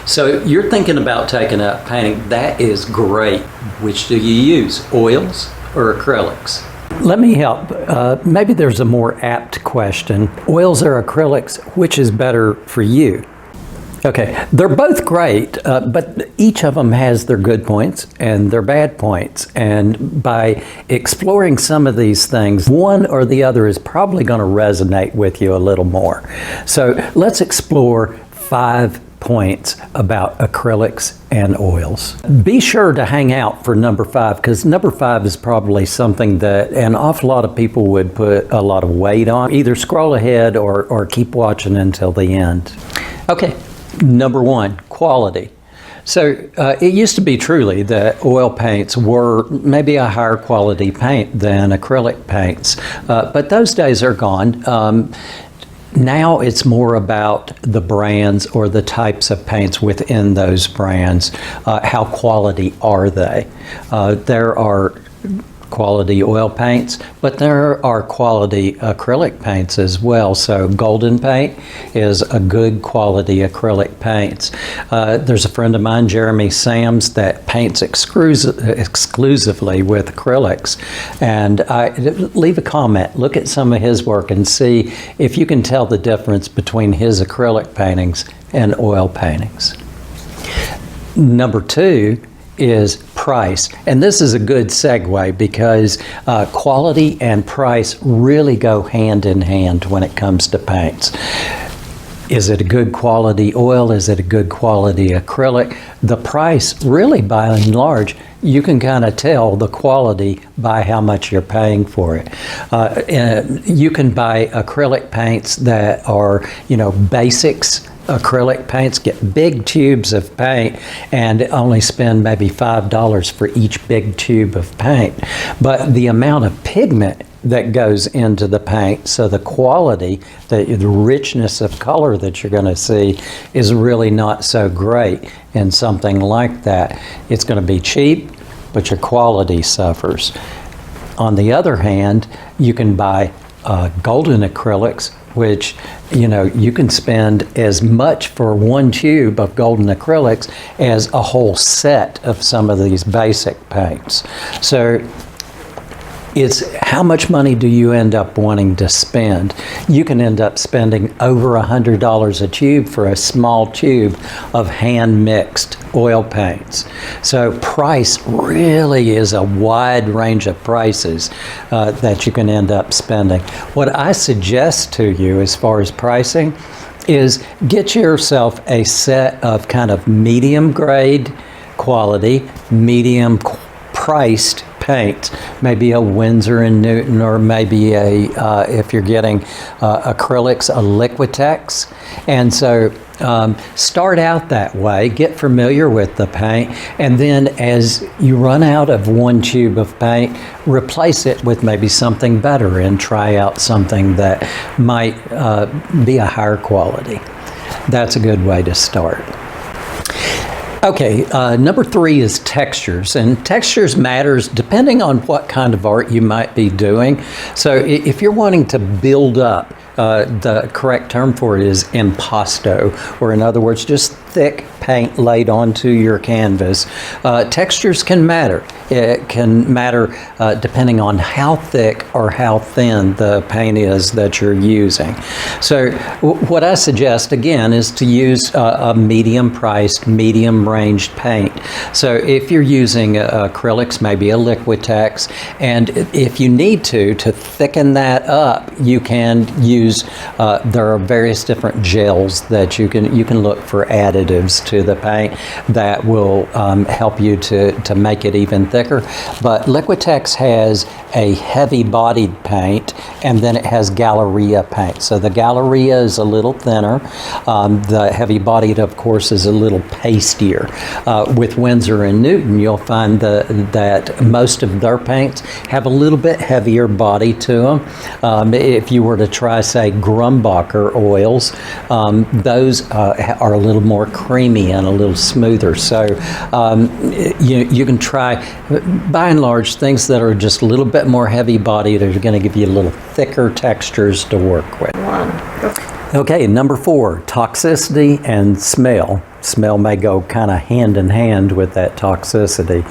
So you're thinking about taking up painting. That is great. Which do you use, oils or acrylics? Let me help. Maybe there's a more apt question. Oils or acrylics, which is better for you? Okay, they're both great, but each of them has their good points and their bad points. And by exploring some of these things, one or the other is probably going to resonate with you a little more. So let's explore 5 points about acrylics and oils. Be sure to hang out for number 5, because number 5 is probably something that an awful lot of people would put a lot of weight on. Either scroll ahead or keep watching until the end. Okay. Number 1, quality. So it used to be truly that oil paints were maybe a higher quality paint than acrylic paints, but those days are gone. Now it's more about the brands or the types of paints within those brands. How quality are they? There are quality oil paints, but there are quality acrylic paints as well. So golden paint is a good quality acrylic paint. There's a friend of mine, Jeremy Sams, that paints exclusively with acrylics. And leave a comment, look at some of his work and see if you can tell the difference between his acrylic paintings and oil paintings. Number 2 is price. And this is a good segue because quality and price really go hand in hand when it comes to paints. Is it a good quality oil? Is it a good quality acrylic? The price, really by and large, you can kind of tell the quality by how much you're paying for it. You can buy acrylic paints that are, basics. Acrylic paints, get big tubes of paint and only spend maybe $5 for each big tube of paint. But the amount of pigment that goes into the paint, so the quality, the richness of color that you're going to see is really not so great in something like that. It's going to be cheap, but your quality suffers. On the other hand, you can buy golden acrylics, which, you can spend as much for one tube of golden acrylics as a whole set of some of these basic paints. So it's how much money do you end up wanting to spend? You can end up spending over $100 a tube for a small tube of hand-mixed oil paints. So price really is a wide range of prices that you can end up spending. What I suggest to you as far as pricing is get yourself a set of kind of medium grade quality, medium priced paint, maybe a Winsor & Newton, or maybe if you're getting acrylics, a Liquitex. And so start out that way, get familiar with the paint, and then as you run out of one tube of paint, replace it with maybe something better and try out something that might be a higher quality. That's a good way to start. Okay, number 3 is textures, and textures matters depending on what kind of art you might be doing. So if you're wanting to build up, the correct term for it is impasto, or in other words, just thick paint laid onto your canvas. Textures can matter. It can matter depending on how thick or how thin the paint is that you're using. So what I suggest again is to use a medium priced, medium ranged paint. So if you're using acrylics, maybe a Liquitex, and if you need to thicken that up, you can use, there are various different gels that you can look for additives to the paint that will help you to make it even thicker. But Liquitex has a heavy-bodied paint, and then it has Galleria paint. So the Galleria is a little thinner. The heavy-bodied, of course, is a little pastier. With Winsor & Newton, you'll find that most of their paints have a little bit heavier body to them. If you were to try, say, Grumbacher oils, those are a little more creamy and a little smoother. So you can try, by and large, things that are just a little bit more heavy bodied are going to give you a little thicker textures to work with. Okay, number 4, toxicity and smell. smell may go kind of hand in hand with that toxicity.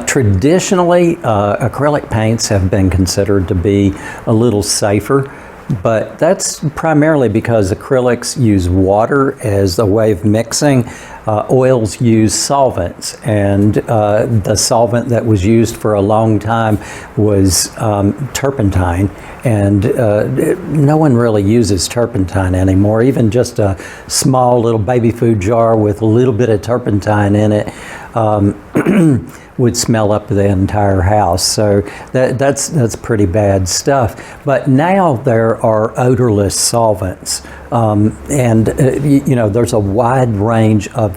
Traditionally, acrylic paints have been considered to be a little safer, but that's primarily because acrylics use water as a way of mixing. Oils use solvents, and the solvent that was used for a long time was turpentine, and no one really uses turpentine anymore. Even just a small little baby food jar with a little bit of turpentine in it would smell up the entire house. So that's pretty bad stuff. But now there are odorless solvents, and there's a wide range of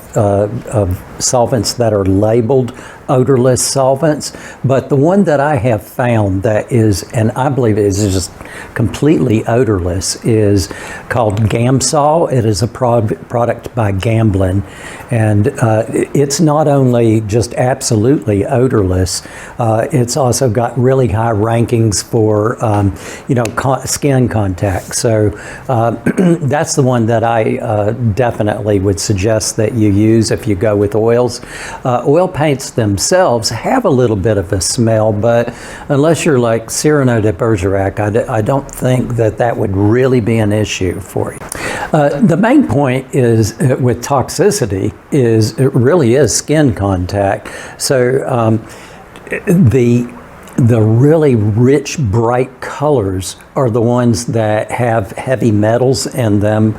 solvents that are labeled odorless solvents, but the one that I have found that is, and I believe it is just completely odorless, is called Gamsol. It is a product by Gamblin, and it's not only just absolutely odorless, it's also got really high rankings for skin contact. So that's the one that I definitely would suggest that you use if you go with oils. Oil paints themselves have a little bit of a smell, but unless you're like Cyrano de Bergerac, I don't think that would really be an issue for you. The main point is with toxicity is it really is skin contact. So the really rich, bright colors are the ones that have heavy metals in them,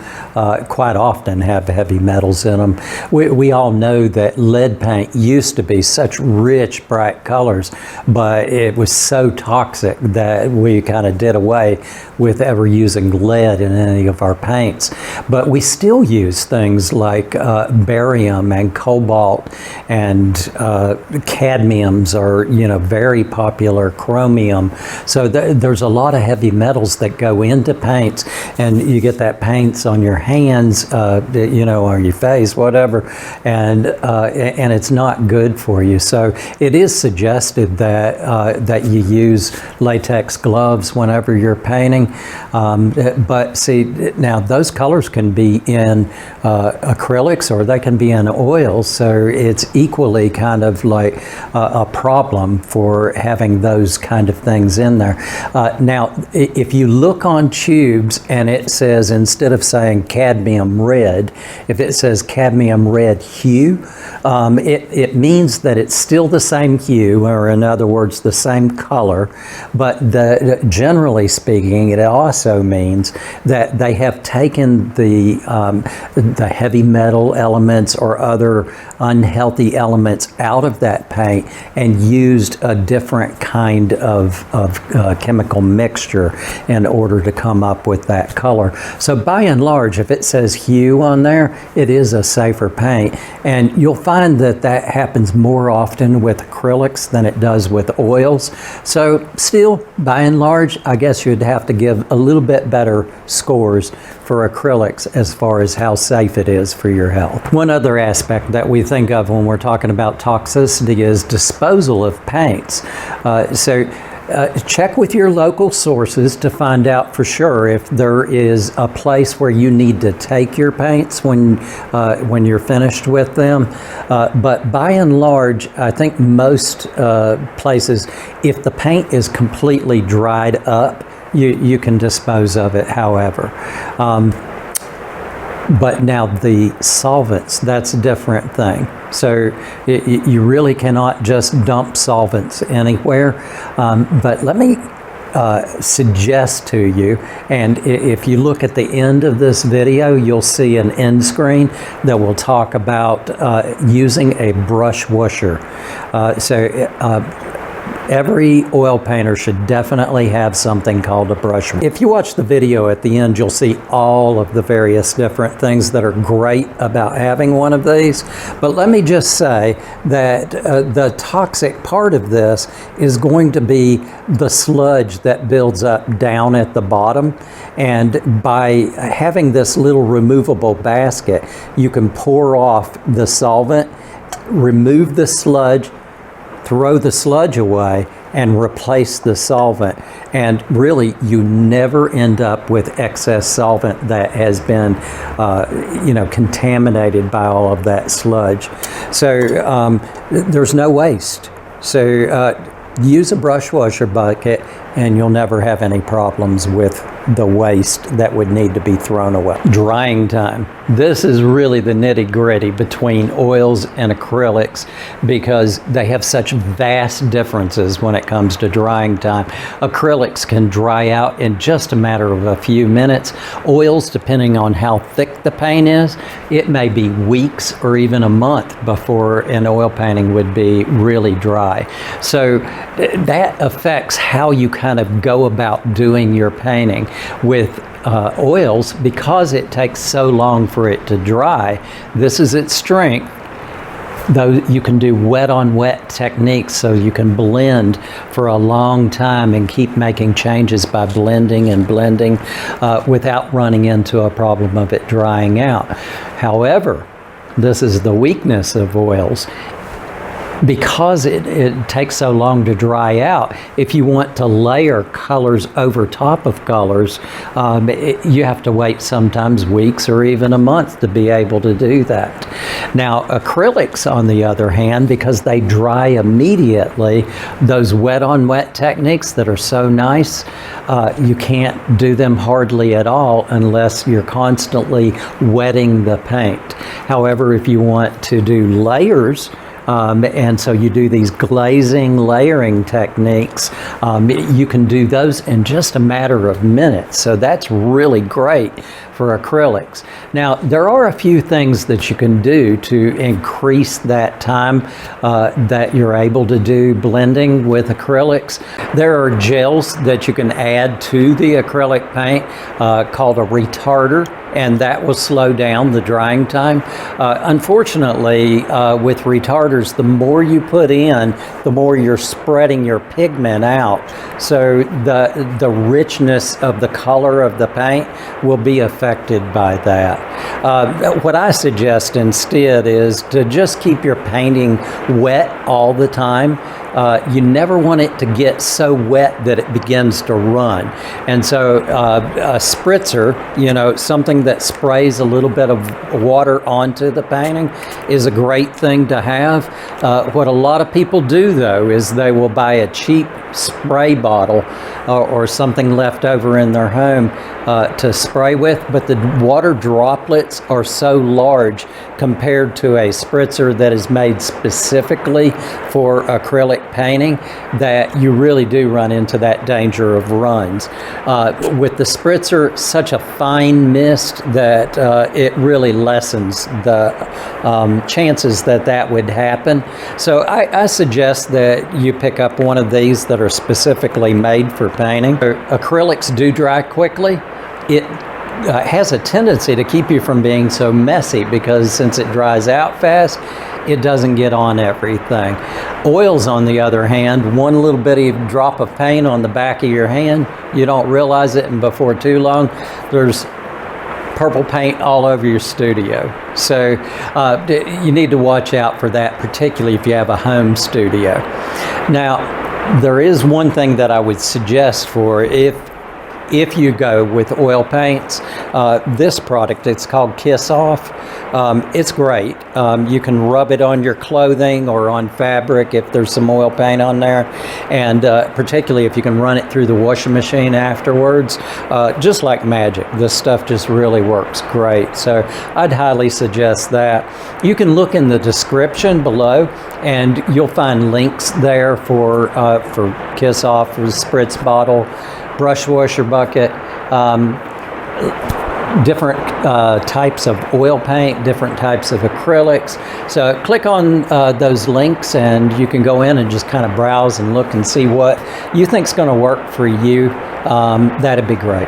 quite often have heavy metals in them. We all know that lead paint used to be such rich, bright colors, but it was so toxic that we kind of did away with ever using lead in any of our paints. But we still use things like barium and cobalt, and cadmiums are, very popular, chromium. So there's a lot of heavy metals that go into paints, and you get that paints on your hands, on your face, whatever, and it's not good for you. So it is suggested that you use latex gloves whenever you're painting. But see, now those colors can be in acrylics or they can be in oils, so it's equally kind of like a problem for having those kind of things in there. Now, if you look on tubes and it says, instead of saying cadmium red, if it says cadmium red hue, it means that it's still the same hue, or in other words, the same color, but generally speaking, it also means that they have taken the heavy metal elements or other unhealthy elements out of that paint and used a different kind of chemical mixture in order to come up with that color. So by and large, if it says hue on there, it is a safer paint, and you'll find that happens more often with acrylics than it does with oils. So still, by and large, I guess you'd have to give a little bit better scores for acrylics as far as how safe it is for your health. One other aspect that we think of when we're talking about toxicity is disposal of paints. Check with your local sources to find out for sure if there is a place where you need to take your paints when you're finished with them. But by and large, I think most places, if the paint is completely dried up, you can dispose of it however. But now the solvents, that's a different thing. So you really cannot just dump solvents anywhere. But let me suggest to you, and if you look at the end of this video, you'll see an end screen that will talk about using a brush washer. Every oil painter should definitely have something called a brush. If you watch the video at the end, you'll see all of the various different things that are great about having one of these. But let me just say that the toxic part of this is going to be the sludge that builds up down at the bottom. And by having this little removable basket, you can pour off the solvent, remove the sludge, throw the sludge away, and replace the solvent. And really, you never end up with excess solvent that has been, contaminated by all of that sludge. So there's no waste. So use a brush washer bucket and you'll never have any problems with the waste that would need to be thrown away. Drying time. This is really the nitty-gritty between oils and acrylics because they have such vast differences when it comes to drying time. Acrylics can dry out in just a matter of a few minutes. Oils, depending on how thick the paint is, it may be weeks or even a month before an oil painting would be really dry. So that affects how you kind of go about doing your painting. With oils, because it takes so long for it to dry, this is its strength. Though you can do wet on wet techniques, so you can blend for a long time and keep making changes by blending and blending without running into a problem of it drying out. However, this is the weakness of oils. Because it takes so long to dry out, if you want to layer colors over top of colors, you have to wait sometimes weeks or even a month to be able to do that. Now, acrylics, on the other hand, because they dry immediately, those wet on wet techniques that are so nice, you can't do them hardly at all unless you're constantly wetting the paint. However, if you want to do layers, and so you do these glazing, layering techniques, you can do those in just a matter of minutes. So that's really great for acrylics. Now, there are a few things that you can do to increase that time that you're able to do blending with acrylics. There are gels that you can add to the acrylic paint called a retarder, and that will slow down the drying time. Unfortunately, with retarders, the more you put in, the more you're spreading your pigment out. So the richness of the color of the paint will be affected by that. What I suggest instead is to just keep your painting wet all the time. You never want it to get so wet that it begins to run. And so a spritzer, something that sprays a little bit of water onto the painting is a great thing to have. What a lot of people do, though, is they will buy a cheap spray bottle or something left over in their home to spray with, but the water droplets are so large compared to a spritzer that is made specifically for acrylic painting that you really do run into that danger of runs. With the spritzer, such a fine mist that it really lessens the chances that would happen. So I suggest that you pick up one of these that are specifically made for painting. Acrylics do dry quickly. It has a tendency to keep you from being so messy because since it dries out fast, it doesn't get on everything. Oils, on the other hand, one little bitty drop of paint on the back of your hand, you don't realize it, and before too long, there's purple paint all over your studio. So you need to watch out for that, particularly if you have a home studio. Now, there is one thing that I would suggest for if you go with oil paints, this product, it's called Kiss Off. It's great. You can rub it on your clothing or on fabric if there's some oil paint on there, and particularly if you can run it through the washing machine afterwards, just like magic. This stuff just really works great. So I'd highly suggest that. You can look in the description below and you'll find links there for Kiss Off, the spritz bottle, brush washer bucket, different types of oil paint, different types of acrylics. So click on those links and you can go in and just kind of browse and look and see what you think is going to work for you. That'd be great.